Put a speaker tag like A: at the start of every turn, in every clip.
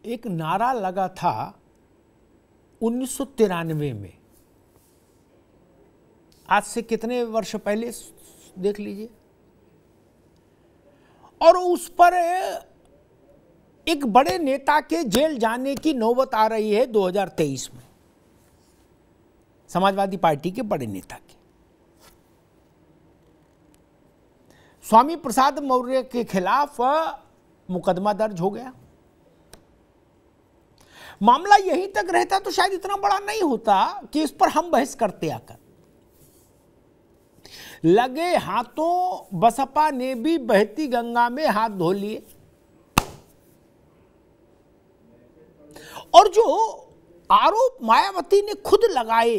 A: एक नारा लगा था 1993 में, आज से कितने वर्ष पहले देख लीजिए, और उस पर एक बड़े नेता के जेल जाने की नौबत आ रही है 2023 में, समाजवादी पार्टी के बड़े नेता की। स्वामी प्रसाद मौर्य के खिलाफ मुकदमा दर्ज हो गया। मामला यहीं तक रहता तो शायद इतना बड़ा नहीं होता कि इस पर हम बहस करते आकर। लगे हाथों बसपा ने भी बहती गंगा में हाथ धो लिए, और जो आरोप मायावती ने खुद लगाए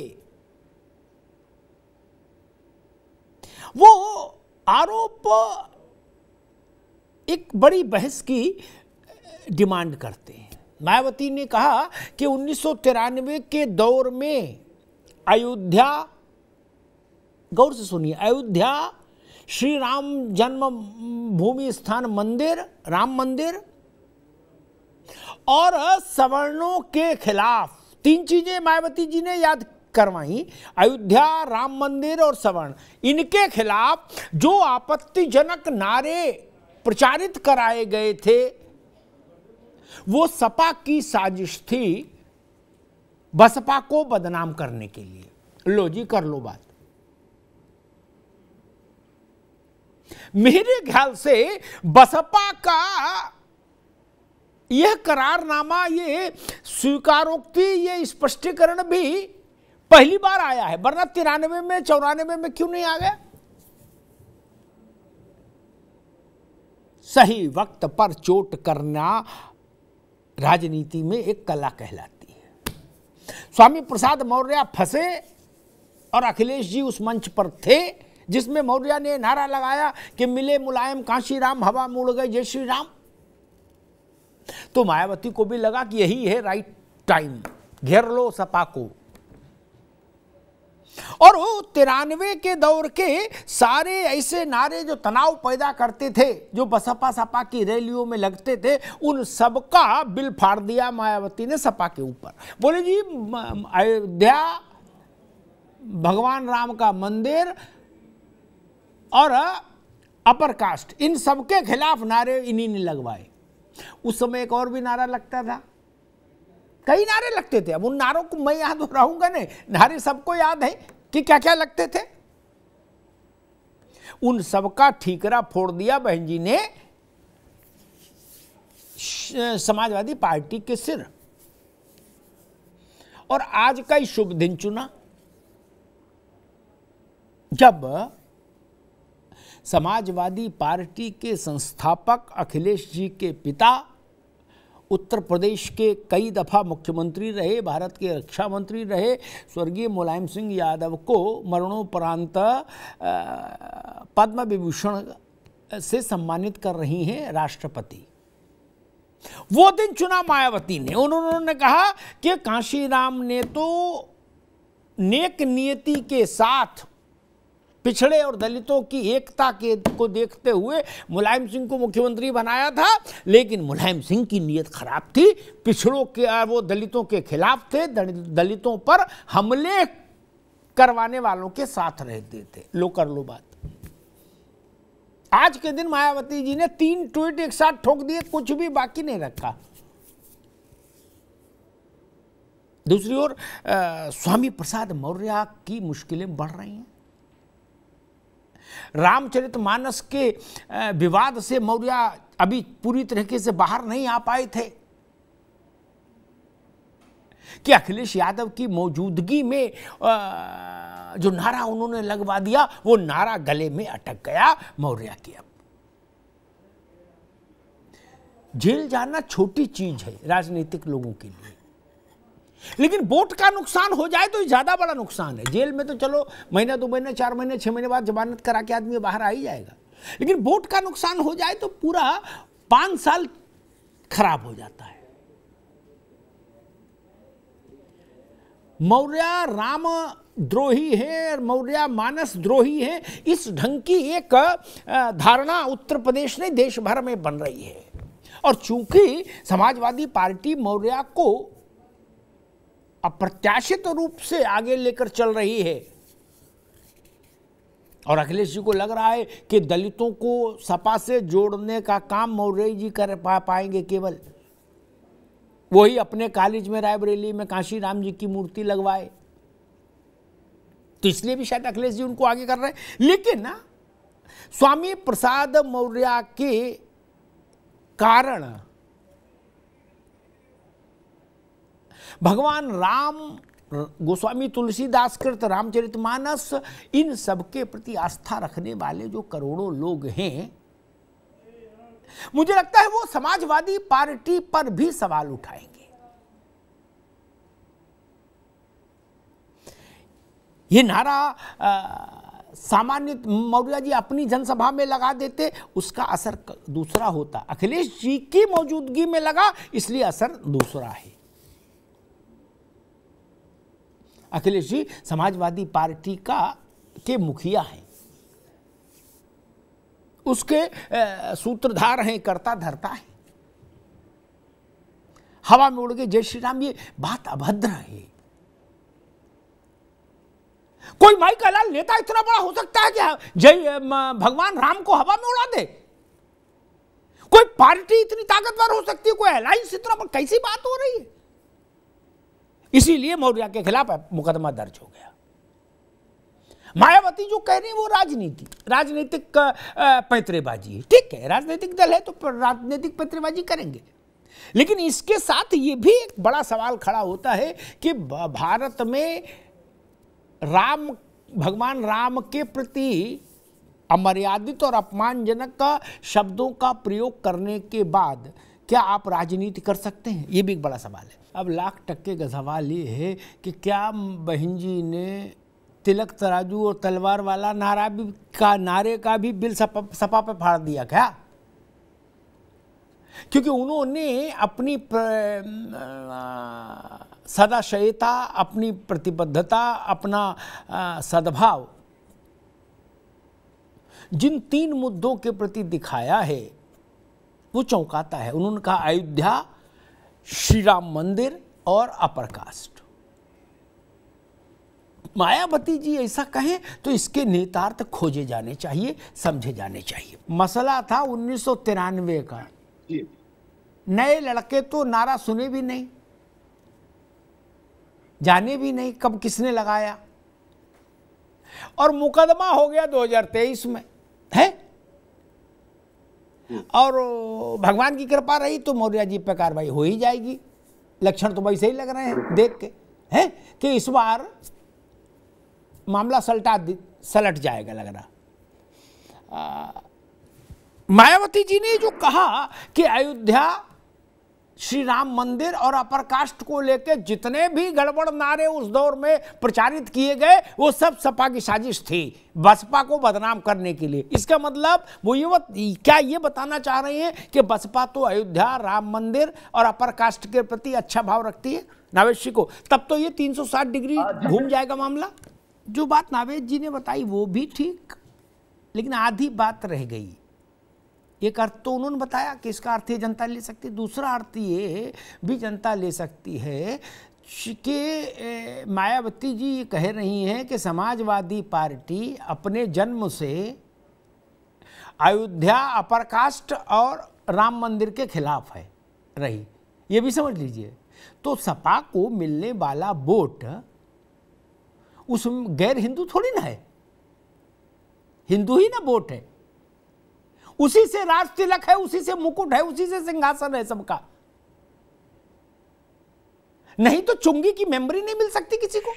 A: वो आरोप एक बड़ी बहस की डिमांड करते हैं। मायावती ने कहा कि 1993 के दौर में अयोध्या, गौर से सुनिए, अयोध्या श्री राम जन्मभूमि स्थान मंदिर, राम मंदिर और सवर्णों के खिलाफ, तीन चीजें मायावती जी ने याद करवाई, अयोध्या, राम मंदिर और सवर्ण, इनके खिलाफ जो आपत्तिजनक नारे प्रचारित कराए गए थे वो सपा की साजिश थी बसपा को बदनाम करने के लिए। लो जी, कर लो बात। मेरे ख्याल से बसपा का यह करारनामा, ये स्वीकारोक्ति, ये स्पष्टीकरण भी पहली बार आया है, वरना 93 में 94 में क्यों नहीं आ गया? सही वक्त पर चोट करना राजनीति में एक कला कहलाती है। स्वामी प्रसाद मौर्य फंसे और अखिलेश जी उस मंच पर थे जिसमें मौर्य ने नारा लगाया कि मिले मुलायम कांशीराम, हवा मुड़ गए जय श्री राम। तो मायावती को भी लगा कि यही है राइट टाइम, घेर लो सपा को। और वो 93 के दौर के सारे ऐसे नारे जो तनाव पैदा करते थे, जो बसपा सपा की रैलियों में लगते थे, उन सबका बिल फाड़ दिया मायावती ने सपा के ऊपर। बोले जी अयोध्या, भगवान राम का मंदिर और अपर कास्ट, इन सबके खिलाफ नारे इन्हीं ने लगवाए। उस समय एक और भी नारा लगता था, कई नारे लगते थे, अब उन नारों को मैं याद दोहराऊंगा नहीं, नारे सबको याद है कि क्या क्या लगते थे। उन सबका ठीकरा फोड़ दिया बहन जी ने समाजवादी पार्टी के सिर, और आज का ही शुभ दिन चुना जब समाजवादी पार्टी के संस्थापक अखिलेश जी के पिता, उत्तर प्रदेश के कई दफा मुख्यमंत्री रहे, भारत के रक्षा मंत्री रहे, स्वर्गीय मुलायम सिंह यादव को मरणोपरांत पद्म विभूषण से सम्मानित कर रही हैं राष्ट्रपति। वो दिन चुना मायावती ने। उन्होंने कहा कि कांशीराम ने तो नेक नियति के साथ पिछड़े और दलितों की एकता को देखते हुए मुलायम सिंह को मुख्यमंत्री बनाया था, लेकिन मुलायम सिंह की नीयत खराब थी, पिछड़ों के, वो दलितों के खिलाफ थे, दलितों पर हमले करवाने वालों के साथ रहते थे। लो कर लो बात। आज के दिन मायावती जी ने 3 ट्वीट एक साथ ठोक दिए, कुछ भी बाकी नहीं रखा। दूसरी ओर स्वामी प्रसाद मौर्य की मुश्किलें बढ़ रही हैं। रामचरितमानस के विवाद से मौर्य अभी पूरी तरीके से बाहर नहीं आ पाए थे कि अखिलेश यादव की मौजूदगी में जो नारा उन्होंने लगवा दिया, वो नारा गले में अटक गया मौर्य के। अब जेल जाना छोटी चीज है राजनीतिक लोगों के लिए, लेकिन वोट का नुकसान हो जाए तो ज्यादा बड़ा नुकसान है। जेल में तो चलो महीना, 2 महीने, 4 महीने, 6 महीने बाद जमानत करा के आदमी बाहर आ ही जाएगा, लेकिन वोट का नुकसान हो जाए तो पूरा 5 साल खराब हो जाता है। मौर्य राम द्रोही है, मौर्य मानस द्रोही है, इस ढंग की एक धारणा उत्तर प्रदेश ने देश भर में बन रही है। और चूंकि समाजवादी पार्टी मौर्य को अप्रत्याशित रूप से आगे लेकर चल रही है और अखिलेश जी को लग रहा है कि दलितों को सपा से जोड़ने का काम मौर्य जी कर पाएंगे, केवल वही अपने कॉलेज में रायबरेली में कांशीराम जी की मूर्ति लगवाए, तो इसलिए भी शायद अखिलेश जी उनको आगे कर रहे हैं। लेकिन ना स्वामी प्रसाद मौर्य के कारण भगवान राम, गोस्वामी तुलसीदास कृत रामचरितमानस, इन सबके प्रति आस्था रखने वाले जो करोड़ों लोग हैं, मुझे लगता है वो समाजवादी पार्टी पर भी सवाल उठाएंगे। ये नारा सामान्य मौर्य जी अपनी जनसभा में लगा देते, उसका असर दूसरा होता। अखिलेश जी की मौजूदगी में लगा, इसलिए असर दूसरा है। अखिलेश जी समाजवादी पार्टी के मुखिया हैं, उसके सूत्रधार हैं, कर्ता धर्ता हैं। हवा में उड़ गए जय श्री राम, ये बात अभद्र है। कोई माई का लाल नेता इतना बड़ा हो सकता है कि जय भगवान राम को हवा में उड़ा दे? कोई पार्टी इतनी ताकतवर हो सकती है? कोई अलायंस इतना बड़ा? कैसी बात हो रही है? इसीलिए मौर्य के खिलाफ मुकदमा दर्ज हो गया। मायावती जो कह रही है वो राजनीतिक पैंतरेबाजी है। ठीक है, राजनीतिक दल है तो राजनीतिक पैंतरेबाजी करेंगे, लेकिन इसके साथ ये भी एक बड़ा सवाल खड़ा होता है कि भारत में भगवान राम के प्रति अमर्यादित और अपमानजनक शब्दों का प्रयोग करने के बाद क्या आप राजनीति कर सकते हैं? ये भी एक बड़ा सवाल है। अब लाख टक्के का सवाल ये है कि क्या बहन जी ने तिलक तराजू और तलवार वाला नारे का भी बिल सपा पे फाड़ दिया क्या? क्योंकि उन्होंने अपनी सदाशयता, अपनी प्रतिबद्धता, अपना सद्भाव जिन 3 मुद्दों के प्रति दिखाया है वो चौंकाता है। उन्होंने कहा अयोध्या, श्री राम मंदिर और अपर कास्ट। मायावती जी ऐसा कहें तो इसके नेतार्थ खोजे जाने चाहिए, समझे जाने चाहिए। मसला था 1993 का। नए लड़के तो नारा सुने भी नहीं, जाने भी नहीं कब किसने लगाया, और मुकदमा हो गया 2023 में है। और भगवान की कृपा रही तो मौर्य जी पे कार्रवाई हो ही जाएगी। लक्षण तो वैसे ही लग रहे हैं देख के, हैं कि इस बार मामला सलट जाएगा लग रहा। मायावती जी ने जो कहा कि अयोध्या, श्री राम मंदिर और अपर कास्ट को लेकर जितने भी गड़बड़ नारे उस दौर में प्रचारित किए गए वो सब सपा की साजिश थी, बसपा को बदनाम करने के लिए। इसका मतलब वो क्या ये बताना चाह रहे हैं कि बसपा तो अयोध्या, राम मंदिर और अपर कास्ट के प्रति अच्छा भाव रखती है नावेद जी को? तब तो ये 360 डिग्री घूम जाएगा मामला। जो बात नावेद जी ने बताई वो भी ठीक, लेकिन आधी बात रह गई। एक अर्थ तो उन्होंने बताया कि इसका अर्थ ये जनता ले सकती है, दूसरा अर्थ ये भी जनता ले सकती है कि मायावती जी कह रही हैं कि समाजवादी पार्टी अपने जन्म से अयोध्या, अपर कास्ट और राम मंदिर के खिलाफ है रही, ये भी समझ लीजिए। तो सपा को मिलने वाला वोट उसमें गैर हिंदू थोड़ी ना है, हिंदू ही ना वोट है। उसी से राज तिलक है, उसी से मुकुट है, उसी से सिंहासन है सबका। नहीं तो चुंगी की मेमोरी नहीं मिल सकती किसी को।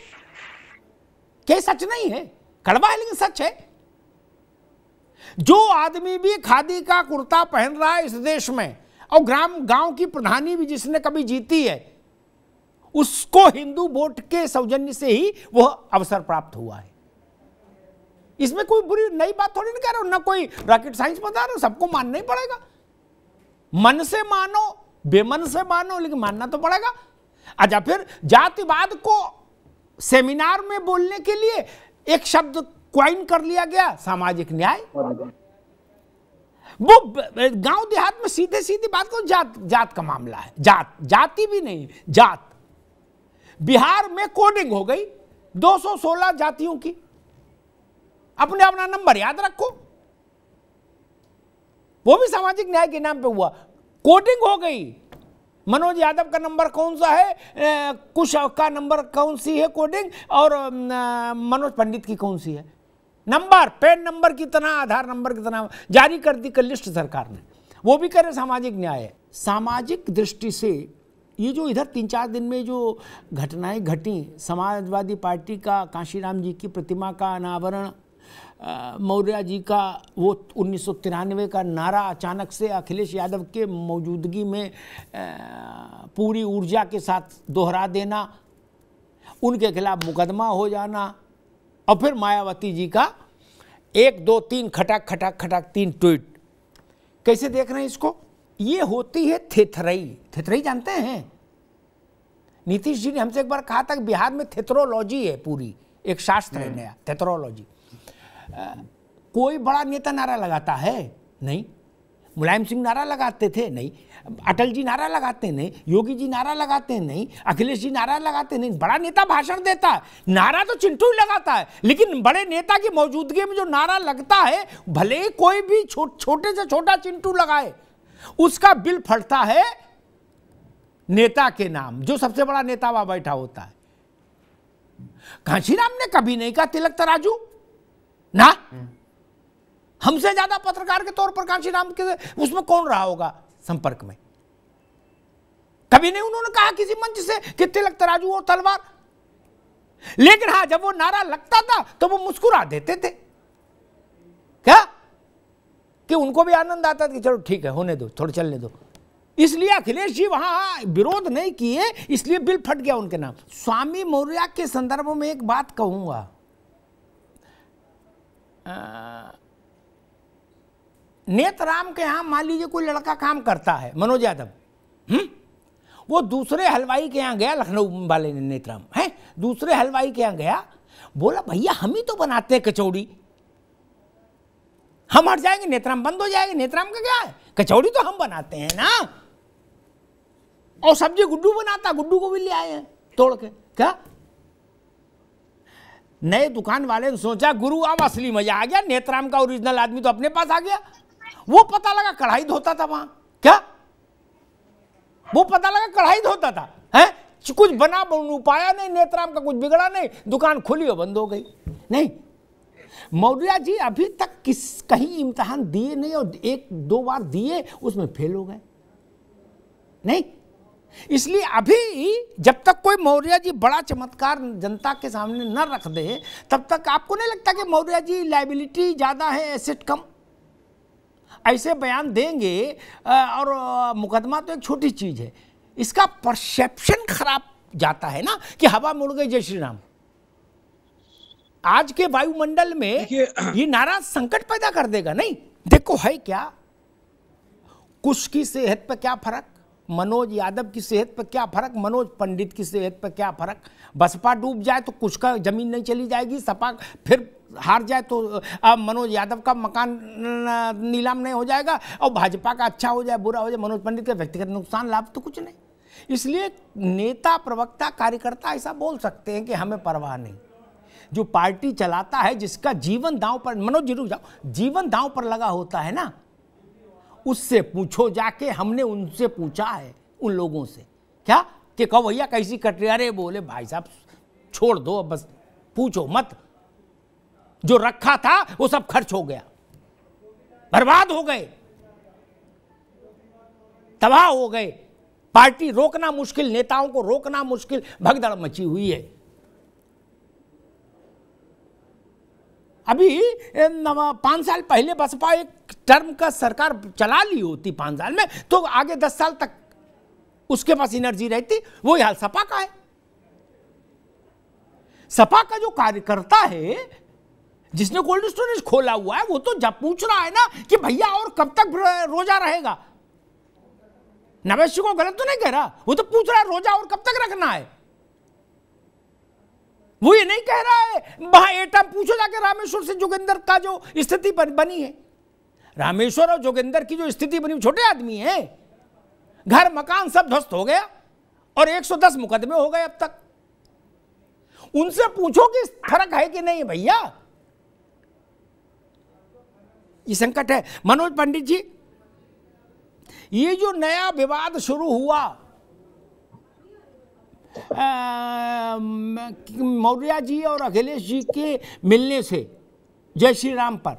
A: क्या सच नहीं है? कड़वा है लेकिन सच है। जो आदमी भी खादी का कुर्ता पहन रहा है इस देश में, और गांव की प्रधानी भी जिसने कभी जीती है, उसको हिंदू वोट के सौजन्य से ही वह अवसर प्राप्त हुआ है। इसमें कोई बुरी नई बात थोड़ी नहीं कह रहा हूं, ना कोई रॉकेट साइंस बता रहा हूं। सबको मानना ही पड़ेगा, मन से मानो बेमन से मानो, लेकिन मानना तो पड़ेगा। अच्छा, फिर जातिवाद को सेमिनार में बोलने के लिए एक शब्द क्वाइन कर लिया गया, सामाजिक न्याय। वो गांव देहात में सीधे सीधी बात को जात का मामला है, जाति भी नहीं, जात। बिहार में कोडिंग हो गई 216 जातियों की, अपने अपना नंबर याद रखो, वो भी सामाजिक न्याय के नाम पे हुआ, कोडिंग हो गई। मनोज यादव का नंबर कौन सा है, कुश का नंबर कौन सी है कोडिंग, और मनोज पंडित की कौन सी है नंबर, पैन नंबर की तरह, आधार नंबर की तरह जारी कर दी लिस्ट सरकार ने। वो भी करे सामाजिक न्याय है। सामाजिक दृष्टि से ये जो इधर 3-4 दिन में जो घटनाएं घटी, समाजवादी पार्टी का कांशीराम जी की प्रतिमा का अनावरण, मौर्य जी का वो 1993 का नारा अचानक से अखिलेश यादव के मौजूदगी में पूरी ऊर्जा के साथ दोहरा देना, उनके खिलाफ मुकदमा हो जाना, और फिर मायावती जी का 1 2 3 खटाक खटाक खटाक 3 ट्वीट। कैसे देख रहे हैं इसको? ये होती है थेथरई। थेथरई जानते हैं? नीतीश जी ने हमसे एक बार कहा था कि बिहार में थेथरोलॉजी है, पूरी एक शास्त्र है नया, थेथरोलॉजी। कोई बड़ा नेता नारा लगाता है? नहीं। मुलायम सिंह नारा लगाते थे? नहीं। अटल जी नारा लगाते? नहीं। योगी जी नारा लगाते? नहीं। अखिलेश जी नारा लगाते? नहीं। बड़ा नेता भाषण देता है, नारा तो चिंटू ही लगाता है, लेकिन बड़े नेता की मौजूदगी में जो नारा लगता है, भले ही कोई भी छोटे से छोटा चिंटू लगाए, उसका बिल फटता है नेता के नाम, जो सबसे बड़ा नेता वहां बैठा होता है। कांशीराम ने कभी नहीं कहा तिलक तराजू ना। हमसे ज्यादा पत्रकार के तौर पर कांशीराम के उसमें कौन रहा होगा संपर्क में? कभी नहीं उन्होंने कहा किसी मंच से कि तिलक तराजू और तलवार। लेकिन हां, जब वो नारा लगता था तो वो मुस्कुरा देते थे। क्या कि उनको भी आनंद आता था कि चलो ठीक है, होने दो, थोड़ा चलने दो। इसलिए अखिलेश जी वहां विरोध नहीं किए, इसलिए बिल फट गया उनके नाम। स्वामी मौर्य के संदर्भ में एक बात कहूंगा, नेतराम के यहां मान लीजिए कोई लड़का काम करता है, मनोज यादव, वो दूसरे हलवाई के यहां गया, लखनऊ वाले नेतराम है, दूसरे हलवाई के यहां गया, बोला भैया हम ही तो बनाते हैं कचौड़ी, हम हट जाएंगे नेतराम बंद हो जाएंगे। नेतराम का क्या है, कचौड़ी तो हम बनाते हैं ना। और सब्जी गुड्डू बनाता, गुड्डू को भी ले आए हैं तोड़ के। क्या नए दुकान वाले ने सोचा गुरु अब असली मजा आ गया, नेतराम का ओरिजिनल आदमी तो अपने पास आ गया। वो पता लगा कढ़ाई धोता था वहां। क्या वो पता लगा कढ़ाई धोता था, है कुछ बना पाया नहीं, नेतराम का कुछ बिगड़ा नहीं, दुकान खुली और बंद हो गई। नहीं, मौर्य जी अभी तक कहीं इम्तिहान दिए नहीं, और 1-2 बार दिए, उसमें फेल हो गए। नहीं, इसलिए अभी जब तक कोई मौर्य जी बड़ा चमत्कार जनता के सामने न रख दे, तब तक आपको नहीं लगता कि मौर्य जी लायबिलिटी ज्यादा है, एसेट कम? ऐसे बयान देंगे, और मुकदमा तो एक छोटी चीज है, इसका परसेप्शन खराब जाता है ना, कि हवा मुड़ गई जय श्री राम। आज के वायुमंडल में ये नारा संकट पैदा कर देगा। नहीं, देखो है क्या, कुश की सेहत पे क्या फर्क, मनोज यादव की सेहत पे क्या फर्क, मनोज पंडित की सेहत पे क्या फर्क। बसपा डूब जाए तो कुश का जमीन नहीं चली जाएगी, सपा फिर हार जाए तो मनोज यादव का मकान नीलाम नहीं हो जाएगा, और भाजपा का अच्छा हो जाए बुरा हो जाए, मनोज पंडित का व्यक्तिगत नुकसान लाभ तो कुछ नहीं। इसलिए नेता, प्रवक्ता, कार्यकर्ता ऐसा बोल सकते हैं कि हमें परवाह नहीं। जो पार्टी चलाता है, जिसका जीवन दांव पर, मनोज जी रुक जाओ, जीवन दांव पर लगा होता है ना, उससे पूछो जाके। हमने उनसे पूछा है, उन लोगों से, क्या कि कहो भैया कैसी कट रही, अरे बोले भाई साहब छोड़ दो, बस पूछो मत, जो रखा था वो सब खर्च हो गया, बर्बाद हो गए, तबाह हो गए। पार्टी रोकना मुश्किल, नेताओं को रोकना मुश्किल, भगदड़ मची हुई है। अभी 5 साल पहले बसपा एक टर्म का सरकार चला ली होती 5 साल में, तो आगे 10 साल तक उसके पास एनर्जी रहती। वो हाल सपा का है। सपा का जो कार्यकर्ता है, जिसने कोल्ड स्टोरेज खोला हुआ है, वो तो जब पूछ रहा है ना कि भैया और कब तक रोजा रहेगा। नवैश्य को गलत तो नहीं कह रहा, वो तो पूछ रहा है रोजा और कब तक रखना है। वो ये नहीं कह रहा है वहां एटम, पूछो जाके रामेश्वर से जोगिंदर का जो स्थिति बनी है। रामेश्वर और जोगिंदर की जो स्थिति बनी, छोटे आदमी हैं, घर मकान सब ध्वस्त हो गया और 110 मुकदमे हो गए अब तक। उनसे पूछो कि फर्क है कि नहीं भैया, ये संकट है। मनोज पंडित जी, ये जो नया विवाद शुरू हुआ मौर्य जी और अखिलेश जी के मिलने से जय श्री राम पर,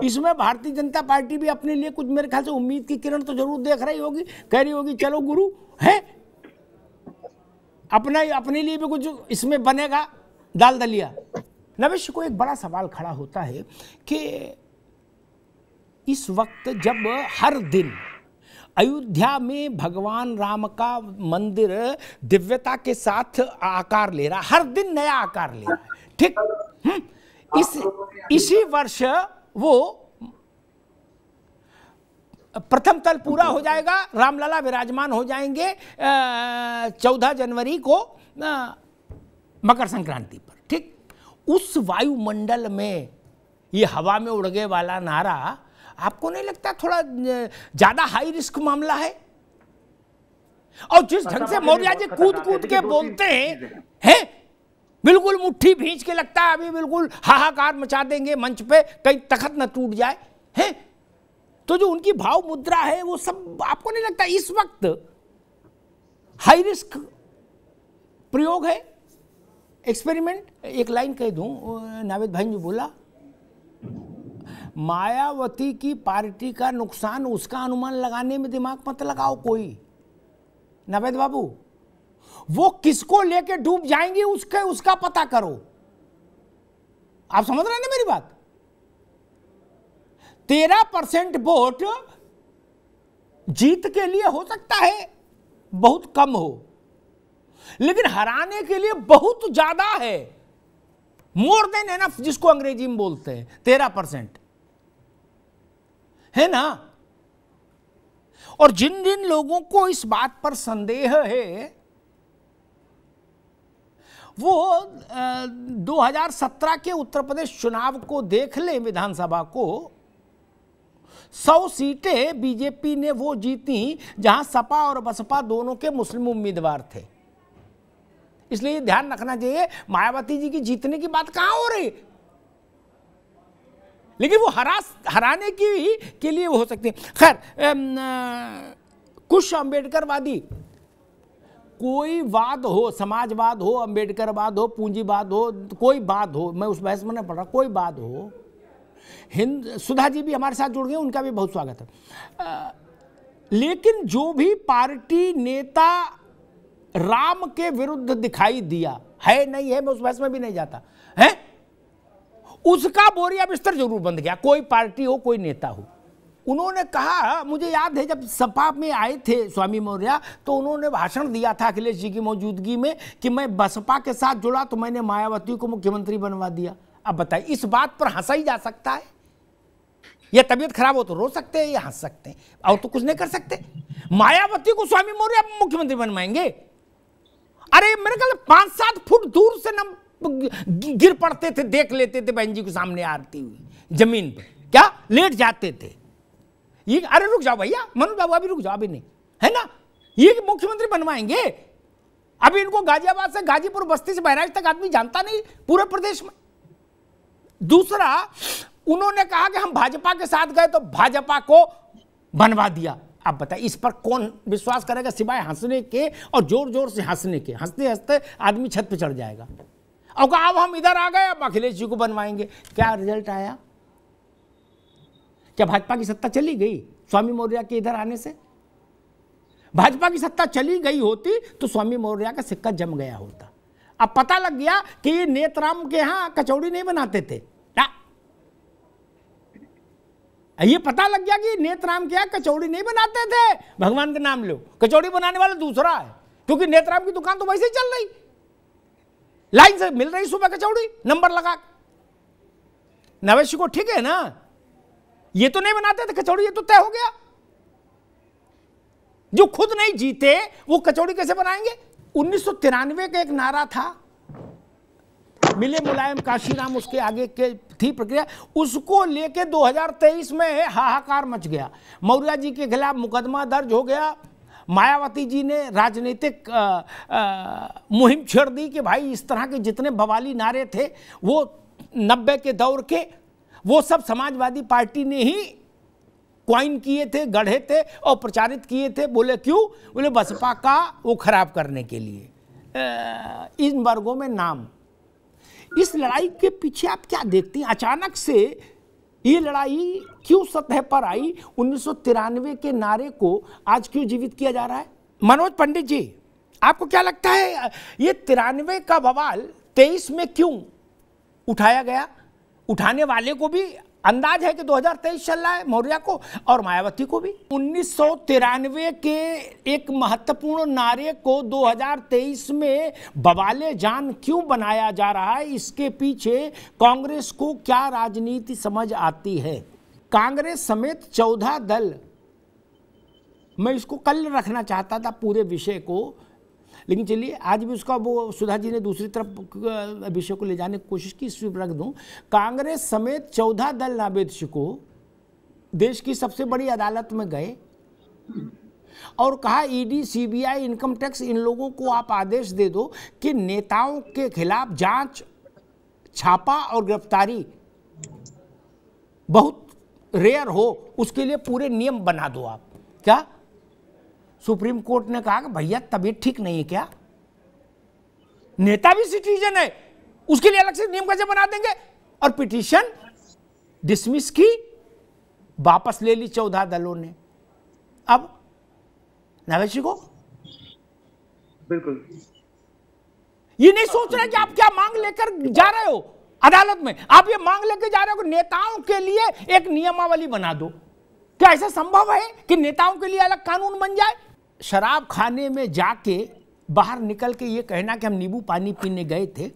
A: इसमें भारतीय जनता पार्टी भी अपने लिए कुछ मेरे ख्याल से उम्मीद की किरण तो जरूर देख रही होगी, कह रही होगी चलो गुरु है, अपने लिए भी कुछ इसमें बनेगा दाल दलिया। नवेश को एक बड़ा सवाल खड़ा होता है कि इस वक्त जब हर दिन अयोध्या में भगवान राम का मंदिर दिव्यता के साथ आकार ले रहा, हर दिन नया आकार ले रहा है, ठीक, इसी वर्ष वो प्रथम तल पूरा हो जाएगा, रामलला विराजमान हो जाएंगे 14 जनवरी को मकर संक्रांति पर, ठीक। उस वायुमंडल में ये हवा में उड़ गए वाला नारा आपको नहीं लगता थोड़ा ज्यादा हाई रिस्क मामला है? और जिस ढंग से मौर्य जी कूद कूद के बोलते हैं बिल्कुल मुट्ठी भींच के लगता है अभी बिल्कुल हाहाकार मचा देंगे मंच पे, कहीं तखत न टूट जाए, हैं? तो जो उनकी भाव मुद्रा है वो सब आपको नहीं लगता इस वक्त हाई रिस्क प्रयोग है, एक्सपेरिमेंट? एक लाइन कह दूं, नावेद भाई ने बोला मायावती की पार्टी का नुकसान उसका अनुमान लगाने में दिमाग मत लगाओ कोई, नावेद बाबू, वो किसको लेके डूब जाएंगे उसका पता करो। आप समझ रहे हैं ना मेरी बात? 13% वोट जीत के लिए हो सकता है बहुत कम हो, लेकिन हराने के लिए बहुत ज्यादा है, मोर देन एनफ, जिसको अंग्रेजी में बोलते हैं 13%, है ना? और जिन जिन लोगों को इस बात पर संदेह है वो 2017 के उत्तर प्रदेश चुनाव को देख ले, विधानसभा को 100 सीटें बीजेपी ने वो जीती जहां सपा और बसपा दोनों के मुस्लिम उम्मीदवार थे। इसलिए ध्यान रखना चाहिए मायावती जी की जीतने की बात कहां हो रही, लेकिन वो हराने की के लिए वो हो सकती है। खैर, कुछ अंबेडकरवादी, कोई वाद हो, समाजवाद हो, अंबेडकरवाद हो, पूंजीवाद हो, कोई बात हो, मैं उस बहस में नहीं पढ़ रहा, कोई बात हो, सुधा जी भी हमारे साथ जुड़ गए, उनका भी बहुत स्वागत है। लेकिन जो भी पार्टी नेता राम के विरुद्ध दिखाई दिया है, नहीं है, मैं उस बहस में भी नहीं जाता है, उसका बोरिया बिस्तर जरूर बंद गया, कोई पार्टी हो, कोई नेता हो। उन्होंने कहा, मुझे याद है जब सपा में आए थे स्वामी मौर्य, तो उन्होंने भाषण दिया था अखिलेश जी की मौजूदगी में कि मैं बसपा के साथ जुड़ा तो मैंने मायावती को मुख्यमंत्री बनवा दिया। अब बताइए, इस बात पर हंसा ही जा सकता है? या तबीयत खराब हो तो रो सकते हैं या हंस सकते हैं, और तो कुछ नहीं कर सकते। मायावती को स्वामी मौर्य मुख्यमंत्री बनवाएंगे? अरे मेरे ख्याल 5-7 फुट दूर से न गिर पड़ते थे, देख लेते थे बहन जी के सामने आती हुई जमीन पे, क्या लेट जाते थे। ये अरे रुक जाओ भैया, मनोज बाबू अभी रुक जाओ, अभी नहीं, है ना? ये मुख्यमंत्री बनवाएंगे? अभी इनको गाजियाबाद से, गाजीपुर बस्ती से बहराइच तक आदमी जानता नहीं पूरे प्रदेश में। दूसरा, उन्होंने कहा कि हम भाजपा के साथ गए तो भाजपा को बनवा दिया। अब बताइए, इस पर कौन विश्वास करेगा सिवाय हंसने के, और जोर जोर से हंसने के। हंसते हंसते आदमी छत पे चढ़ जाएगा। और कहा अब हम इधर आ गए, अब अखिलेश जी को बनवाएंगे। क्या रिजल्ट आया? क्या भाजपा की सत्ता चली गई स्वामी मौर्य के इधर आने से? भाजपा की सत्ता चली गई होती तो स्वामी मौर्य का सिक्का जम गया होता। अब पता लग गया कि ये नेतराम के यहां कचौड़ी नहीं बनाते थे, ये पता लग गया कि नेतराम के यहां कचौड़ी नहीं बनाते थे। भगवान का नाम लो, कचौड़ी बनाने वाला दूसरा है, क्योंकि नेतराम की दुकान तो वैसे ही चल रही, लाइन से मिल रही सुबह कचौड़ी नंबर लगा। नवेश को ठीक है ना, ये तो नहीं बनाते थे कचौड़ी, ये तो तय हो गया। जो खुद नहीं जीते वो कचौड़ी कैसे बनाएंगे? 1993 का एक नारा था, मिले मुलायम काशीराम, उसके आगे के थी प्रक्रिया, उसको लेके 2023 में हाहाकार मच गया। मौर्य जी के खिलाफ मुकदमा दर्ज हो गया। मायावती जी ने राजनीतिक मुहिम छेड़ दी कि भाई इस तरह के जितने बवाली नारे थे वो 90 के दौर के, वो सब समाजवादी पार्टी ने ही क्वाइन किए थे, गढ़े थे और प्रचारित किए थे। बोले क्यों? बोले बसपा का वो खराब करने के लिए, इन वर्गों में नाम। इस लड़ाई के पीछे आप क्या देखती हैं? अचानक से ये लड़ाई क्यों सतह पर आई? 1993 के नारे को आज क्यों जीवित किया जा रहा है? मनोज पंडित जी, आपको क्या लगता है ये 93 का बवाल 23 में क्यों उठाया गया? उठाने वाले को भी अंदाज है कि 2023 चल रहा है, मौर्य को और मायावती को भी। 1993 के एक महत्वपूर्ण नारे को 2023 में बवाले जान क्यों बनाया जा रहा है? इसके पीछे कांग्रेस को क्या राजनीति समझ आती है? कांग्रेस समेत 14 दल, मैं इसको कल रखना चाहता था पूरे विषय को, लेकिन चलिए आज भी उसका वो सुधा जी ने दूसरी तरफ विषय को ले जाने की कोशिश की, इस रख दूं। कांग्रेस समेत 14 दल नावेदश को देश की सबसे बड़ी अदालत में गए और कहा ईडी, सीबीआई, इनकम टैक्स, इन लोगों को आप आदेश दे दो कि नेताओं के खिलाफ जांच, छापा और गिरफ्तारी बहुत रेयर हो, उसके लिए पूरे नियम बना दो आप। क्या सुप्रीम कोर्ट ने कहा कि भैया तबीयत ठीक नहीं है क्या? नेता भी सिटीजन है, उसके लिए अलग से नियम कैसे बना देंगे? और पिटीशन डिसमिस की, वापस ले ली 14 दलों ने। अब नावेशी को
B: बिल्कुल
A: ये नहीं सोच रहे कि आप क्या मांग लेकर जा रहे हो अदालत में। आप ये मांग लेकर जा रहे हो कि नेताओं के लिए एक नियमावली बना दो। क्या ऐसा संभव है कि नेताओं के लिए अलग कानून बन जाए? शराब खाने में जाके बाहर निकल के ये कहना कि हम नींबू पानी पीने गए थे,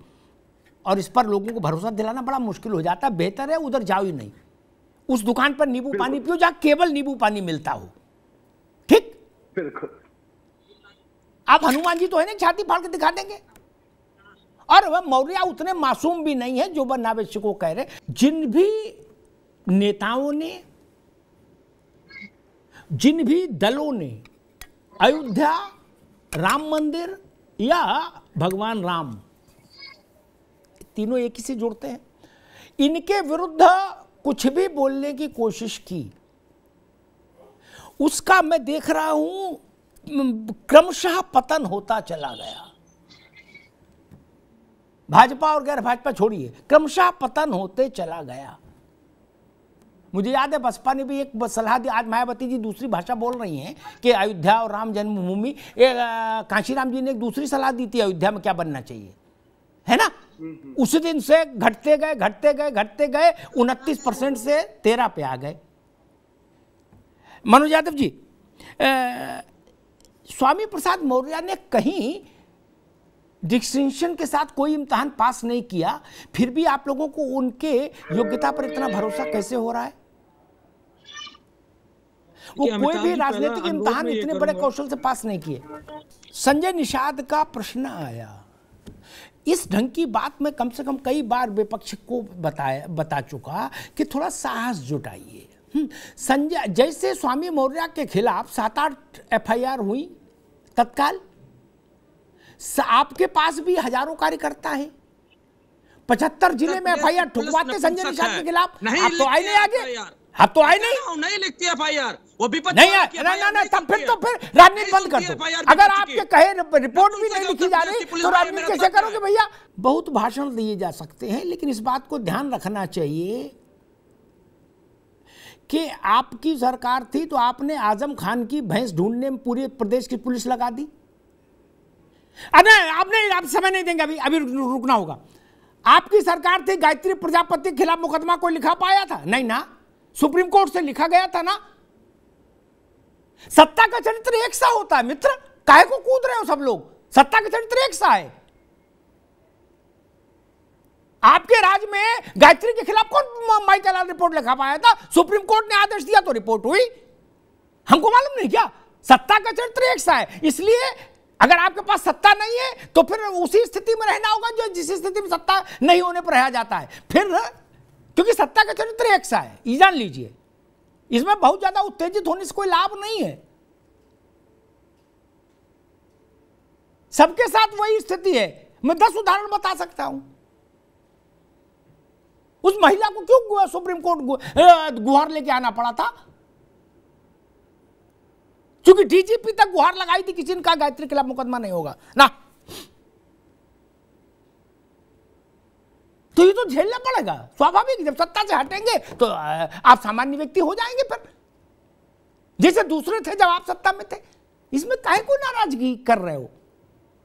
A: और इस पर लोगों को भरोसा दिलाना बड़ा मुश्किल हो जाता है। बेहतर है उधर जाओ ही नहीं, उस दुकान पर नींबू पानी पियो जहां केवल नींबू पानी मिलता हो। ठीक,
B: बिल्कुल।
A: आप हनुमान जी तो है ना, छाती फाड़ के दिखा देंगे। और वह मौर्य उतने मासूम भी नहीं है जो वह नावेशी को कह रहे। जिन भी नेताओं ने, जिन भी दलों ने अयोध्या, राम मंदिर या भगवान राम, तीनों एक ही से जुड़ते हैं, इनके विरुद्ध कुछ भी बोलने की कोशिश की, उसका मैं देख रहा हूं क्रमशः पतन होता चला गया। भाजपा और गैर भाजपा छोड़िए, क्रमशः पतन होते चला गया। मुझे याद है बसपा ने भी एक सलाह दी, आज मायावती जी दूसरी भाषा बोल रही हैं कि अयोध्या और राम जन्मभूमि, काशीराम जी ने एक दूसरी सलाह दी थी अयोध्या में क्या बनना चाहिए, है ना? उसी दिन से घटते गए 29% से 13 पे आ गए। मनोज यादव जी, स्वामी प्रसाद मौर्य ने कहीं डिस्टिंक्शन के साथ कोई इम्तिहान पास नहीं किया, फिर भी आप लोगों को उनके योग्यता पर इतना भरोसा कैसे हो रहा है? वो कोई भी राजनीतिक इम्तिहान इतने बड़े कौशल से पास नहीं किए। संजय निषाद का प्रश्न आया, इस ढंग की बात मैं कम से कम कई बार विपक्ष को बता चुका कि थोड़ा साहस जुटाइए। संजय, जैसे स्वामी मौर्य के खिलाफ 7-8 FIR हुई तत्काल, आपके पास भी हजारों कार्यकर्ता हैं, 75 जिले में FIR ठुकवाते संजय निषाद के खिलाफ। आप तो आए नहीं आगे, आप तो आए नहीं
C: लिखती FIR, वो भी
A: नहीं है। तब फिर राजनीति बंद कर दो। अगर आपके कहे रिपोर्ट भी नहीं लिखी जा रही तो राजनीति कैसे करोगे भैया? बहुत भाषण दिए जा सकते हैं, लेकिन इस बात को ध्यान रखना चाहिए कि आपकी सरकार थी तो आपने आजम खान की भैंस ढूंढने में पूरे प्रदेश की पुलिस लगा दी। आप समय नहीं देंगे, अभी रुकना होगा। आपकी सरकार थी, गायत्री प्रजापति के खिलाफ मुकदमा कोई लिखा पाया था? नहीं ना, सुप्रीम कोर्ट से लिखा गया था ना। सत्ता का चरित्र एक सा होता है मित्र, काहे को कूद रहे हो सब लोग? सत्ता का चरित्र एक सा है। आपके राज्य में गायत्री के खिलाफ कौन माइकल रिपोर्ट लिखा पाया था? सुप्रीम कोर्ट ने आदेश दिया तो रिपोर्ट हुई। हमको मालूम नहीं क्या? सत्ता का चरित्र एक सा है, इसलिए अगर आपके पास सत्ता नहीं है तो फिर उसी स्थिति में रहना होगा जो जिस स्थिति में सत्ता नहीं होने पर रहा जाता है। फिर क्योंकि सत्ता का चरित्र एक सा है, ये जान लीजिए, इसमें बहुत ज्यादा उत्तेजित होने से कोई लाभ नहीं है। सबके साथ वही स्थिति है। मैं 10 उदाहरण बता सकता हूं। उस महिला को क्यों सुप्रीम कोर्ट गुहार लेके आना पड़ा था? क्योंकि डीजीपी तक गुहार लगाई थी, किसी ने कहा गायत्री के खिलाफ मुकदमा नहीं होगा ना। तो ये तो झेलना पड़ेगा, स्वाभाविक। जब सत्ता से हटेंगे तो आप सामान्य व्यक्ति हो जाएंगे फिर, जैसे दूसरे थे जब आप सत्ता में थे। इसमें काहे को नाराजगी कर रहे हो?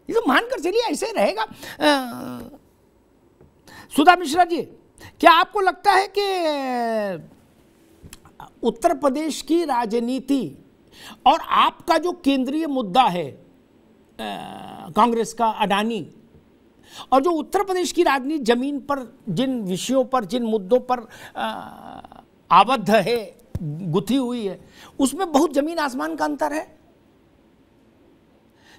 A: ये तो मानकर चलिए ऐसे रहेगा। सुधा मिश्रा जी, क्या आपको लगता है कि उत्तर प्रदेश की राजनीति और आपका जो केंद्रीय मुद्दा है कांग्रेस का अडानी, और जो उत्तर प्रदेश की राजनीति जमीन पर जिन विषयों पर, जिन मुद्दों पर आबद्ध है, गुथी हुई है, उसमें बहुत जमीन आसमान का अंतर है?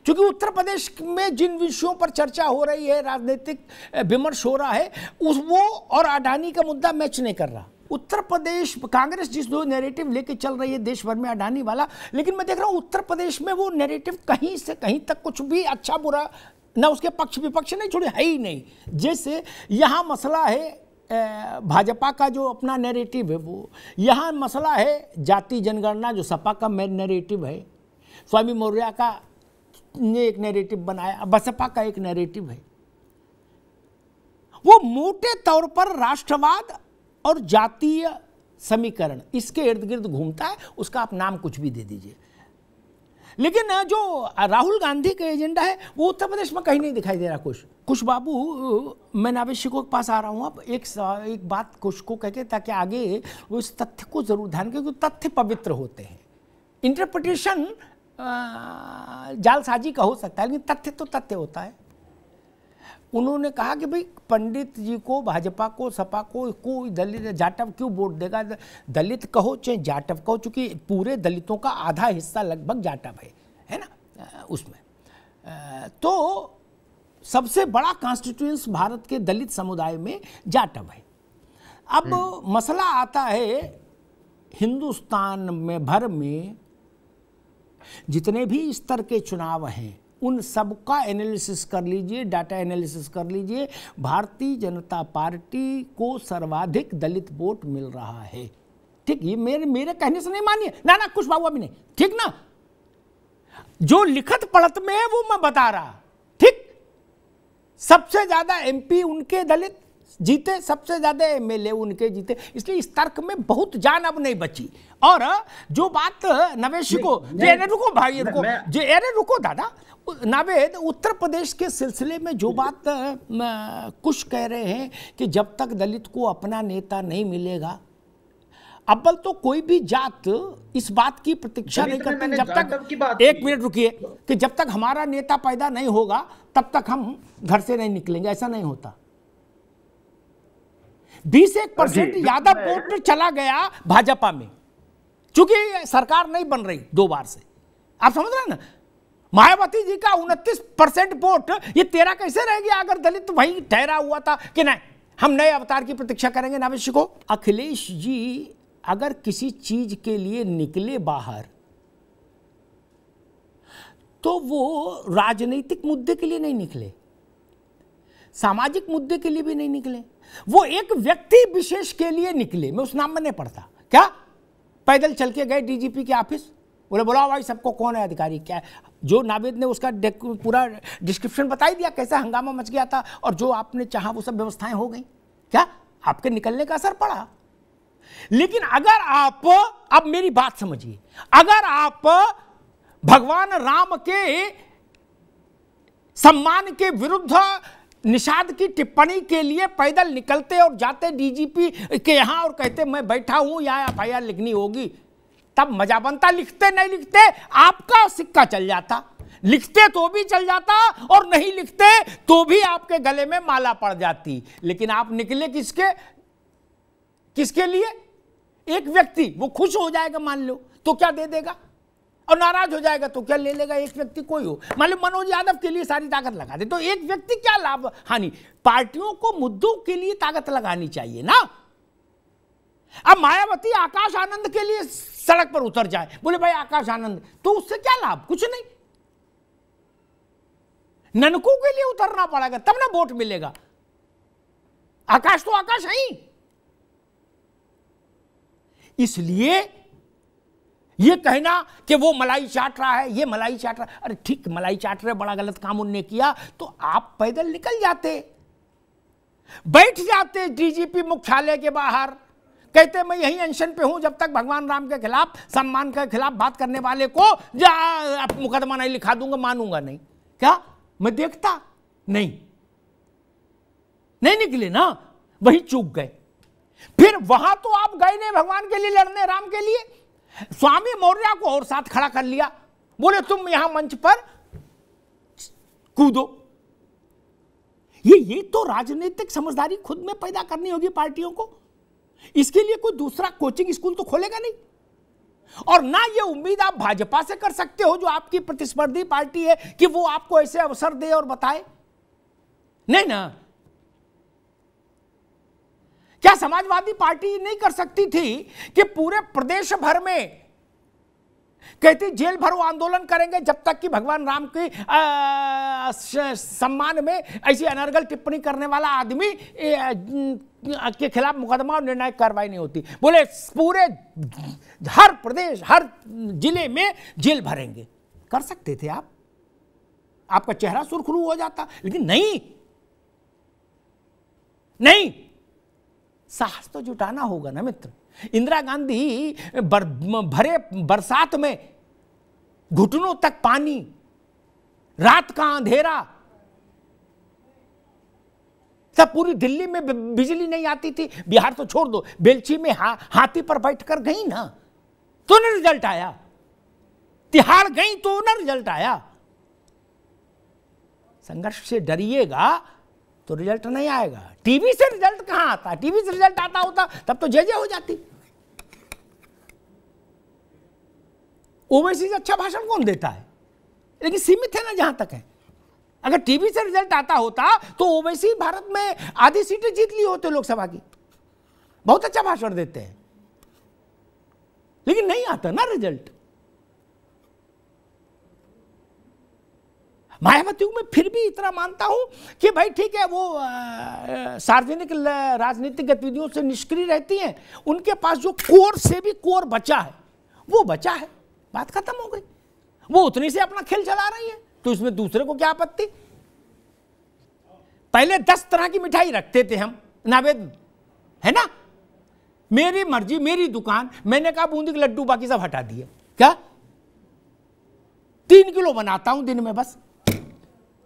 A: क्योंकि उत्तर प्रदेश में जिन विषयों पर चर्चा हो रही है, राजनीतिक विमर्श हो रहा है, वो और अडानी का मुद्दा मैच नहीं कर रहा। उत्तर प्रदेश कांग्रेस जिस दो नैरेटिव लेके चल रही है देश भर में अडानी वाला, लेकिन मैं देख रहा हूं उत्तर प्रदेश में वो नैरेटिव कहीं से कहीं तक कुछ भी अच्छा बुरा ना, उसके पक्ष विपक्ष नहीं छोड़े, है ही नहीं। जैसे यहाँ मसला है भाजपा का जो अपना नैरेटिव है, वो यहाँ मसला है जाति जनगणना जो सपा का मेन नैरेटिव है, स्वामी मौर्य का ने एक नैरेटिव बनाया, बसपा का एक नैरेटिव है। वो मोटे तौर पर राष्ट्रवाद और जातीय समीकरण इसके इर्द गिर्द घूमता है। उसका आप नाम कुछ भी दे दीजिए, लेकिन जो राहुल गांधी का एजेंडा है वो उत्तर प्रदेश में कहीं नहीं दिखाई दे रहा। कुछ बाबू, मैं नावेशिकों के पास आ रहा हूँ अब। एक बात कुछ को कह के, ताकि आगे वो इस तथ्य को जरूर ध्यान, क्योंकि तथ्य पवित्र होते हैं। इंटरप्रिटेशन जालसाजी का हो सकता है, लेकिन तथ्य तो तथ्य होता है। उन्होंने कहा कि भाई पंडित जी को, भाजपा को, सपा को कोई दलित जाटव क्यों वोट देगा? दलित कहो चाहे जाटव कहो, चूंकि पूरे दलितों का आधा हिस्सा लगभग जाटव है ना उसमें। तो सबसे बड़ा कॉन्स्टिट्यूएंस भारत के दलित समुदाय में जाटव है। अब मसला आता है हिंदुस्तान में भर में जितने भी स्तर के चुनाव हैं उन सबका एनालिसिस कर लीजिए, डाटा एनालिसिस कर लीजिए। भारतीय जनता पार्टी को सर्वाधिक दलित वोट मिल रहा है। ठीक, ये मेरे कहने से नहीं मानिए ना, कुछ बाबू अभी नहीं, ठीक ना। जो लिखत पढ़त में है वो मैं बता रहा। ठीक, सबसे ज्यादा एमपी उनके दलित जीते, सबसे ज्यादा एमएलए उनके जीते, इसलिए इस तर्क में बहुत जान अब नहीं बची। और जो बात नवेश को, रुको भाई, रुको दादा नावेद, उत्तर प्रदेश के सिलसिले में जो बात कुछ कह रहे हैं कि जब तक दलित को अपना नेता नहीं मिलेगा, अव्वल तो कोई भी जात इस बात की प्रतीक्षा नहीं करती जब तक, एक मिनट रुकिए, कि जब तक हमारा नेता पैदा नहीं होगा तब तक हम घर से नहीं निकलेंगे। ऐसा नहीं होता। 21% यादव वोट चला गया भाजपा में, क्योंकि सरकार नहीं बन रही 2 बार से। आप समझ रहे हैं ना? मायावती जी का 29% वोट, ये 13 कैसे रह गया अगर दलित वहीं ठहरा हुआ था कि नहीं हम नए अवतार की प्रतीक्षा करेंगे? नावेश को, अखिलेश जी अगर किसी चीज के लिए निकले बाहर तो वो राजनीतिक मुद्दे के लिए नहीं निकले, सामाजिक मुद्दे के लिए भी नहीं निकले, वो एक व्यक्ति विशेष के लिए निकले। मैं उस नाम में नहीं पढ़ता। क्या पैदल चल के गए डीजीपी के ऑफिस, बोले बोला भाई सबको कौन है अधिकारी क्या है? जो नावेद ने उसका पूरा डिस्क्रिप्शन बता ही दिया, कैसा हंगामा मच गया था, और जो आपने चाहा वो सब व्यवस्थाएं हो गई। क्या आपके निकलने का असर पड़ा? लेकिन अगर आप, अब मेरी बात समझिए, अगर आप भगवान राम के सम्मान के विरुद्ध निषाद की टिप्पणी के लिए पैदल निकलते और जाते डीजीपी के यहां और कहते मैं बैठा हूं, या एफआईआर लिखनी होगी, तब मजा बनता। लिखते नहीं लिखते आपका सिक्का चल जाता, लिखते तो भी चल जाता और नहीं लिखते तो भी आपके गले में माला पड़ जाती। लेकिन आप निकले किसके लिए? एक व्यक्ति, वो खुश हो जाएगा मान लो तो क्या दे देगा? और नाराज हो जाएगा तो क्या ले लेगा, एक व्यक्ति कोई हो, मान लो मनोज यादव के लिए सारी ताकत लगा दे तो एक व्यक्ति क्या लाभ हानि। पार्टियों को मुद्दों के लिए ताकत लगानी चाहिए ना। अब मायावती आकाश आनंद के लिए सड़क पर उतर जाए, बोले भाई आकाश आनंद, तो उससे क्या लाभ, कुछ नहीं। ननकू के लिए उतरना पड़ेगा तब ना वोट मिलेगा। आकाश तो आकाश है ही। इसलिए ये कहना कि वो मलाई चाट रहा है, ये मलाई चाट रहा है, अरे ठीक मलाई चाट रहे, बड़ा गलत काम उनने किया तो आप पैदल निकल जाते, बैठ जाते डीजीपी मुख्यालय के बाहर, कहते मैं यहीं अनशन पे हूं जब तक भगवान राम के खिलाफ, सम्मान के खिलाफ बात करने वाले को मुकदमा नहीं लिखा दूंगा, मानूंगा नहीं। क्या मैं देखता? नहीं निकले ना, वही चूक गए। फिर वहां तो आप गए नहीं भगवान के लिए लड़ने, राम के लिए। स्वामी मौर्य को और साथ खड़ा कर लिया, बोले तुम यहां मंच पर कूदो। ये तो राजनीतिक समझदारी खुद में पैदा करनी होगी पार्टियों को। इसके लिए कोई दूसरा कोचिंग स्कूल तो खोलेगा नहीं, और ना ये उम्मीद आप भाजपा से कर सकते हो जो आपकी प्रतिस्पर्धी पार्टी है कि वो आपको ऐसे अवसर दे और बताए। नहीं ना। क्या समाजवादी पार्टी नहीं कर सकती थी कि पूरे प्रदेश भर में कहती जेल भरो आंदोलन करेंगे जब तक कि भगवान राम के सम्मान में ऐसी अनर्गल टिप्पणी करने वाला आदमी के खिलाफ मुकदमा और निर्णायक कार्रवाई नहीं होती। बोले पूरे हर प्रदेश हर जिले में जेल भरेंगे, कर सकते थे आप, आपका चेहरा सुरखरू हो जाता। लेकिन नहीं, साहस तो जुटाना होगा ना मित्र। इंदिरा गांधी भरे बरसात में घुटनों तक पानी, रात का अंधेरा, सब पूरी दिल्ली में बिजली नहीं आती थी, बिहार तो छोड़ दो, बेलछी में हाथी पर बैठकर गई ना तो ना रिजल्ट आया, तिहाड़ गई तो ना रिजल्ट आया। संघर्ष से डरिएगा तो रिजल्ट नहीं आएगा। टीवी से रिजल्ट कहां आता? टीवी से रिजल्ट आता होता तब तो जय हो जाती। ओवैसी से अच्छा भाषण कौन देता है? लेकिन सीमित है ना जहां तक है। अगर टीवी से रिजल्ट आता होता तो ओवैसी भारत में आधी सीटें जीत ली होते लोकसभा की, बहुत अच्छा भाषण देते हैं, लेकिन नहीं आता ना रिजल्ट। मायावती में फिर भी इतना मानता हूं कि भाई ठीक है, वो सार्वजनिक राजनीतिक गतिविधियों से निष्क्रिय रहती हैं, उनके पास जो कोर से भी कोर बचा है वो बचा है, बात खत्म हो गई। वो उतनी से अपना खेल चला रही है तो इसमें दूसरे को क्या आपत्ति। पहले 10 तरह की मिठाई रखते थे हम नैवेद्य, है ना, मेरी मर्जी मेरी दुकान, मैंने कहा बूंदी के लड्डू बाकी सब हटा दिए। क्या 3 किलो बनाता हूं दिन में, बस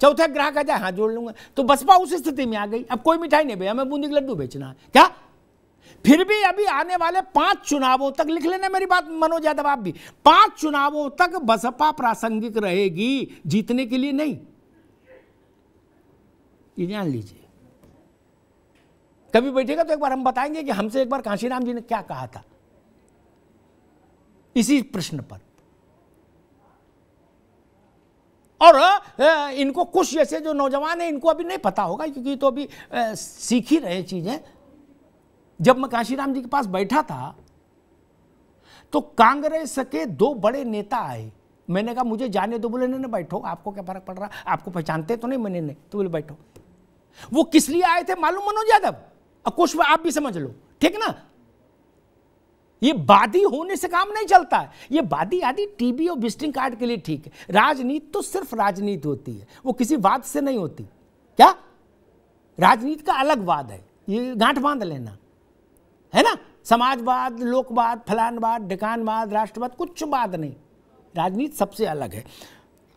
A: चौथे ग्राहक आ जाए हाँ जोड़ लूंगा। तो बसपा उस स्थिति में आ गई, अब कोई मिठाई नहीं भैया, मैं बूंदी के लड्डू बेचना है। क्या फिर भी अभी आने वाले 5 चुनावों तक, लिख लेना मेरी बात मनोज यादव आप भी, 5 चुनावों तक बसपा प्रासंगिक रहेगी, जीतने के लिए नहीं, ये जान लीजिए। कभी बैठेगा तो एक बार हम बताएंगे कि हमसे एक बार कांशीराम जी ने क्या कहा था इसी प्रश्न पर। और इनको कुछ जैसे जो नौजवान है इनको अभी नहीं पता होगा क्योंकि तो अभी सीख ही रहे चीजें। जब मैं कांशीराम जी के पास बैठा था तो कांग्रेस के 2 बड़े नेता आए, मैंने कहा मुझे जाने दो, बोले नहीं बैठो, आपको क्या फर्क पड़ रहा, आपको पहचानते तो नहीं, मैंने नहीं, तो बोले बैठो। वो किस लिए आए थे मालूम मनोज यादव, और कुछ आप भी समझ लो, ठीक ना। ये वादी होने से काम नहीं चलता है, ये वादी आदि टीबी और विजिटिंग कार्ड के लिए ठीक है। राजनीति तो सिर्फ राजनीति होती है, वो किसी वाद से नहीं होती। क्या राजनीति का अलग वाद है, ये गांठ बांध लेना, है ना। समाजवाद, लोकवाद, फलानवाद, ढिकानवाद, राष्ट्रवाद, कुछ बात नहीं, राजनीति सबसे अलग है।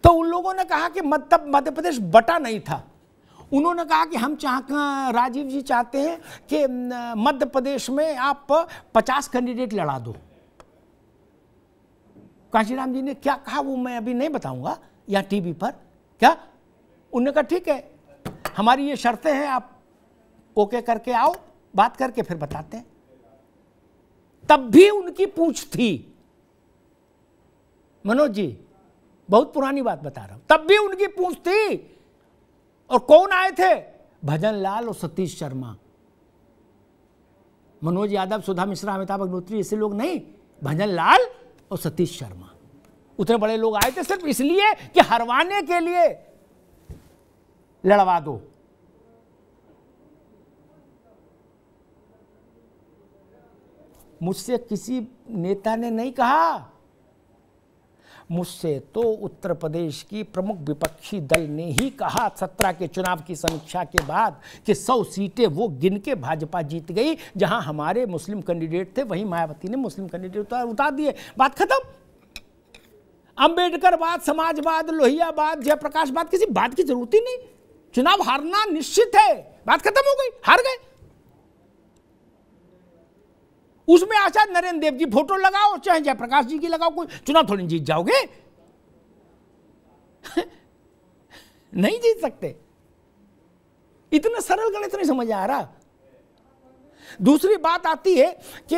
A: तो उन लोगों ने कहा कि मध्य प्रदेश बटा नहीं था, उन्होंने कहा कि हम राजीव जी चाहते हैं कि मध्य प्रदेश में आप 50 कैंडिडेट लड़ा दो। कांशीराम जी ने क्या कहा वो मैं अभी नहीं बताऊंगा या टीवी पर। क्या उन्होंने कहा ठीक है, हमारी ये शर्तें हैं, आप ओके करके आओ, बात करके फिर बताते हैं। तब भी उनकी पूछ थी, मनोज जी, बहुत पुरानी बात बता रहा हूं, तब भी उनकी पूंछ थी। और कौन आए थे? भजन लाल और सतीश शर्मा। मनोज यादव, सुधा मिश्रा, अमिताभ अग्निहोत्री, ऐसे लोग नहीं, भजन लाल और सतीश शर्मा। उतने बड़े लोग आए थे सिर्फ इसलिए कि हरवाने के लिए लड़वा दो। मुझसे किसी नेता ने नहीं कहा, मुझसे तो उत्तर प्रदेश की प्रमुख विपक्षी दल ने ही कहा 17 के चुनाव की समीक्षा के बाद कि 100 सीटें वो गिन के भाजपा जीत गई। जहां हमारे मुस्लिम कैंडिडेट थे वहीं मायावती ने मुस्लिम कैंडिडेट उतार दिए। बात खत्म। अंबेडकरवाद, समाजवाद, लोहियावाद, जयप्रकाशवाद, किसी बात की जरूरत ही नहीं। चुनाव हारना निश्चित है, बात खत्म हो गई, हार गए। उसमें आशा नरेंद्र देव जी फोटो लगाओ चाहे जयप्रकाश जी की लगाओ, कोई चुनाव थोड़ी जीत जाओगे। नहीं जीत सकते। इतना सरल गणित नहीं समझ आ रहा। दूसरी बात आती है कि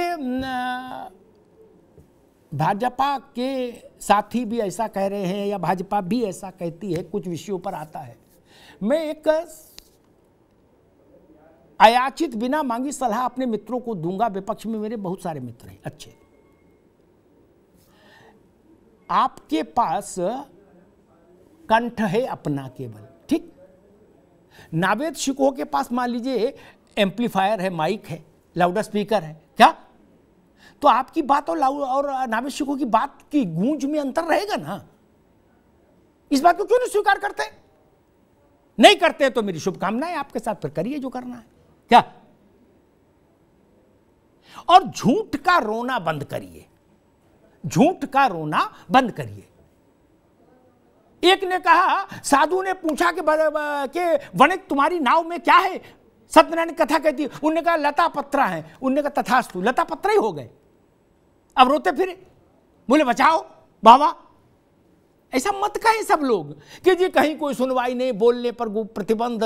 A: भाजपा के साथी भी ऐसा कह रहे हैं या भाजपा भी ऐसा कहती है, कुछ विषयों पर आता है। मैं एक अयाचित बिना मांगी सलाह अपने मित्रों को दूंगा। विपक्ष में मेरे बहुत सारे मित्र हैं अच्छे। आपके पास कंठ है अपना केवल, ठीक। नावेद शिकोह के पास मान लीजिए एम्पलीफायर है, माइक है, लाउड स्पीकर है, क्या? तो आपकी बात और नावेद शिकोह की बात की गूंज में अंतर रहेगा ना। इस बात को क्यों नहीं स्वीकार करते? नहीं करते तो मेरी शुभकामनाएं आपके साथ, फिर करिए जो करना है, क्या? और झूठ का रोना बंद करिए, झूठ का रोना बंद करिए। एक ने कहा, साधु ने पूछा कि वणिक तुम्हारी नाव में क्या है? सत्यनारायण कथा कहती है। उन्होंने कहा लता पत्रा है। उन्होंने कहा तथास्तु, लता पत्रा ही हो गए। अब रोते फिरे, बोले बचाओ बाबा। ऐसा मत कहें सब लोग कि जी कहीं कोई सुनवाई नहीं, बोलने पर प्रतिबंध,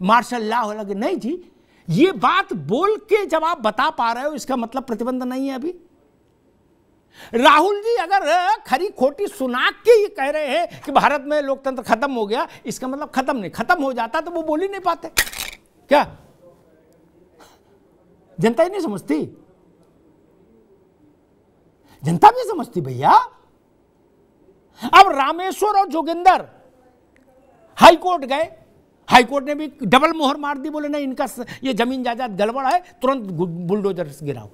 A: मार्शल लॉ लगे। नहीं जी, ये बात बोल के जब आप बता पा रहे हो इसका मतलब प्रतिबंध नहीं है अभी। राहुल जी अगर खरी खोटी सुना के ये कह रहे हैं कि भारत में लोकतंत्र खत्म हो गया, इसका मतलब खत्म नहीं, खत्म हो जाता तो वो बोल ही नहीं पाते, क्या? जनता ही नहीं समझती, जनता भी समझती भैया। अब रामेश्वर और जोगिंदर हाईकोर्ट गए, हाईकोर्ट ने भी डबल मोहर मार दी, बोले नहीं इनका ये जमीन जायदाद गड़बड़ है, तुरंत बुलडोजर गिराओ।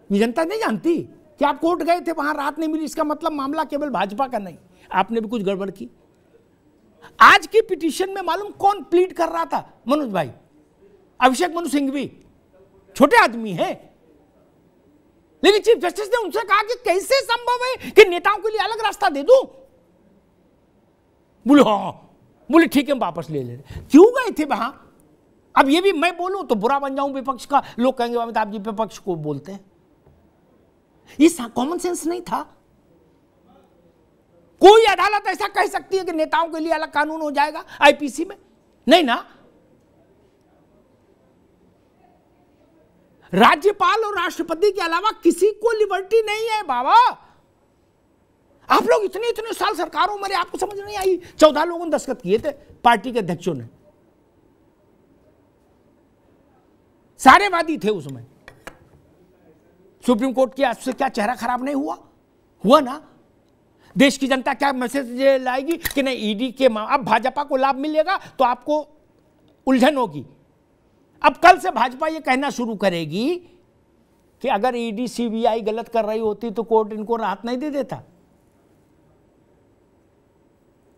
A: ये जनता नहीं जानती कि आप कोर्ट गए थे, वहां राहत नहीं मिली, इसका मतलब मामला केवल भाजपा का नहीं, आपने भी कुछ गड़बड़ की। आज की पिटीशन में मालूम कौन प्लीड कर रहा था? मनोज भाई, अभिषेक मनु सिंघवी, छोटे आदमी है, लेकिन चीफ जस्टिस ने उनसे कहा कि कैसे संभव है कि नेताओं के लिए अलग रास्ता दे दूं? बोले हाँ, बोले ठीक है हम वापस ले ले। क्यों गए थे वहां? अब ये भी मैं बोलूं तो बुरा बन जाऊं विपक्ष का, लोग कहेंगे अमिताभ जी विपक्ष को बोलते हैं। ये कॉमन सेंस नहीं था। कोई अदालत ऐसा कह सकती है कि नेताओं के लिए अलग कानून हो जाएगा आईपीसी में? नहीं ना। राज्यपाल और राष्ट्रपति के अलावा किसी को लिबर्टी नहीं है बाबा। आप लोग इतने इतने साल सरकारों में, आपको समझ नहीं आई? 14 लोगों ने दस्तखत किए थे पार्टी के अध्यक्षों ने, सारे वादी थे उसमें। सुप्रीम कोर्ट की आज से क्या चेहरा खराब नहीं हुआ? हुआ ना। देश की जनता क्या मैसेज लाएगी कि नहीं ईडी के अब भाजपा को लाभ मिलेगा तो आपको उलझन होगी। अब कल से भाजपा ये कहना शुरू करेगी कि अगर ईडी सीबीआई गलत कर रही होती तो कोर्ट इनको राहत नहीं दे देता।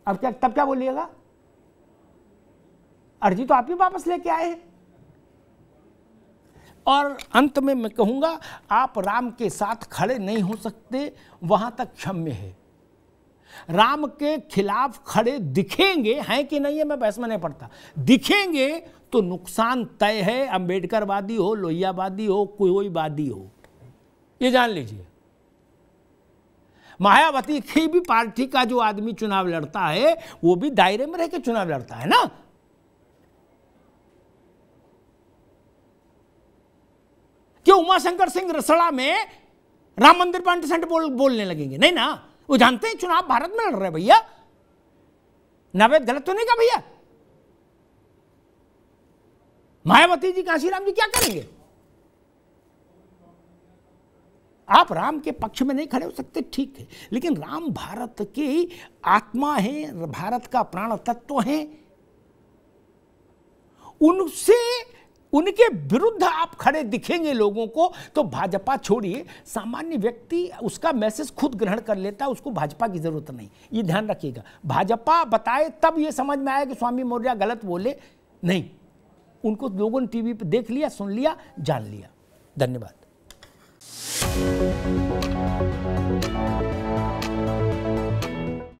A: अब क्या, तब क्या बोलिएगा? अर्जी तो आप ही वापस लेके आए हैं। और अंत में मैं कहूंगा, आप राम के साथ खड़े नहीं हो सकते, वहां तक क्षम्य है। राम के खिलाफ खड़े दिखेंगे, हैं कि नहीं है मैं बहस में नहीं पड़ता, दिखेंगे तो नुकसान तय है। अंबेडकरवादी हो, लोहियावादी हो, कोई वादी हो, ये जान लीजिए। मायावती की भी पार्टी का जो आदमी चुनाव लड़ता है वो भी दायरे में रह के चुनाव लड़ता है ना। क्यों उमाशंकर सिंह रसड़ा में राम मंदिर पर अंटसेंट बोलने लगेंगे? नहीं ना, वो जानते हैं चुनाव भारत में लड़ रहे भैया। नावेद गलत तो नहीं कहा भैया? मायावती जी, कांशीराम जी क्या करेंगे? आप राम के पक्ष में नहीं खड़े हो सकते, ठीक है, लेकिन राम भारत की आत्मा है, भारत का प्राण तत्व है। उनसे, उनके विरुद्ध आप खड़े दिखेंगे लोगों को तो भाजपा छोड़िए, सामान्य व्यक्ति उसका मैसेज खुद ग्रहण कर लेता है, उसको भाजपा की जरूरत नहीं। ये ध्यान रखिएगा, भाजपा बताए तब ये समझ में आया कि स्वामी मौर्य गलत बोले, नहीं, उनको लोगों ने टीवी पे देख लिया, सुन लिया, जान लिया। धन्यवाद।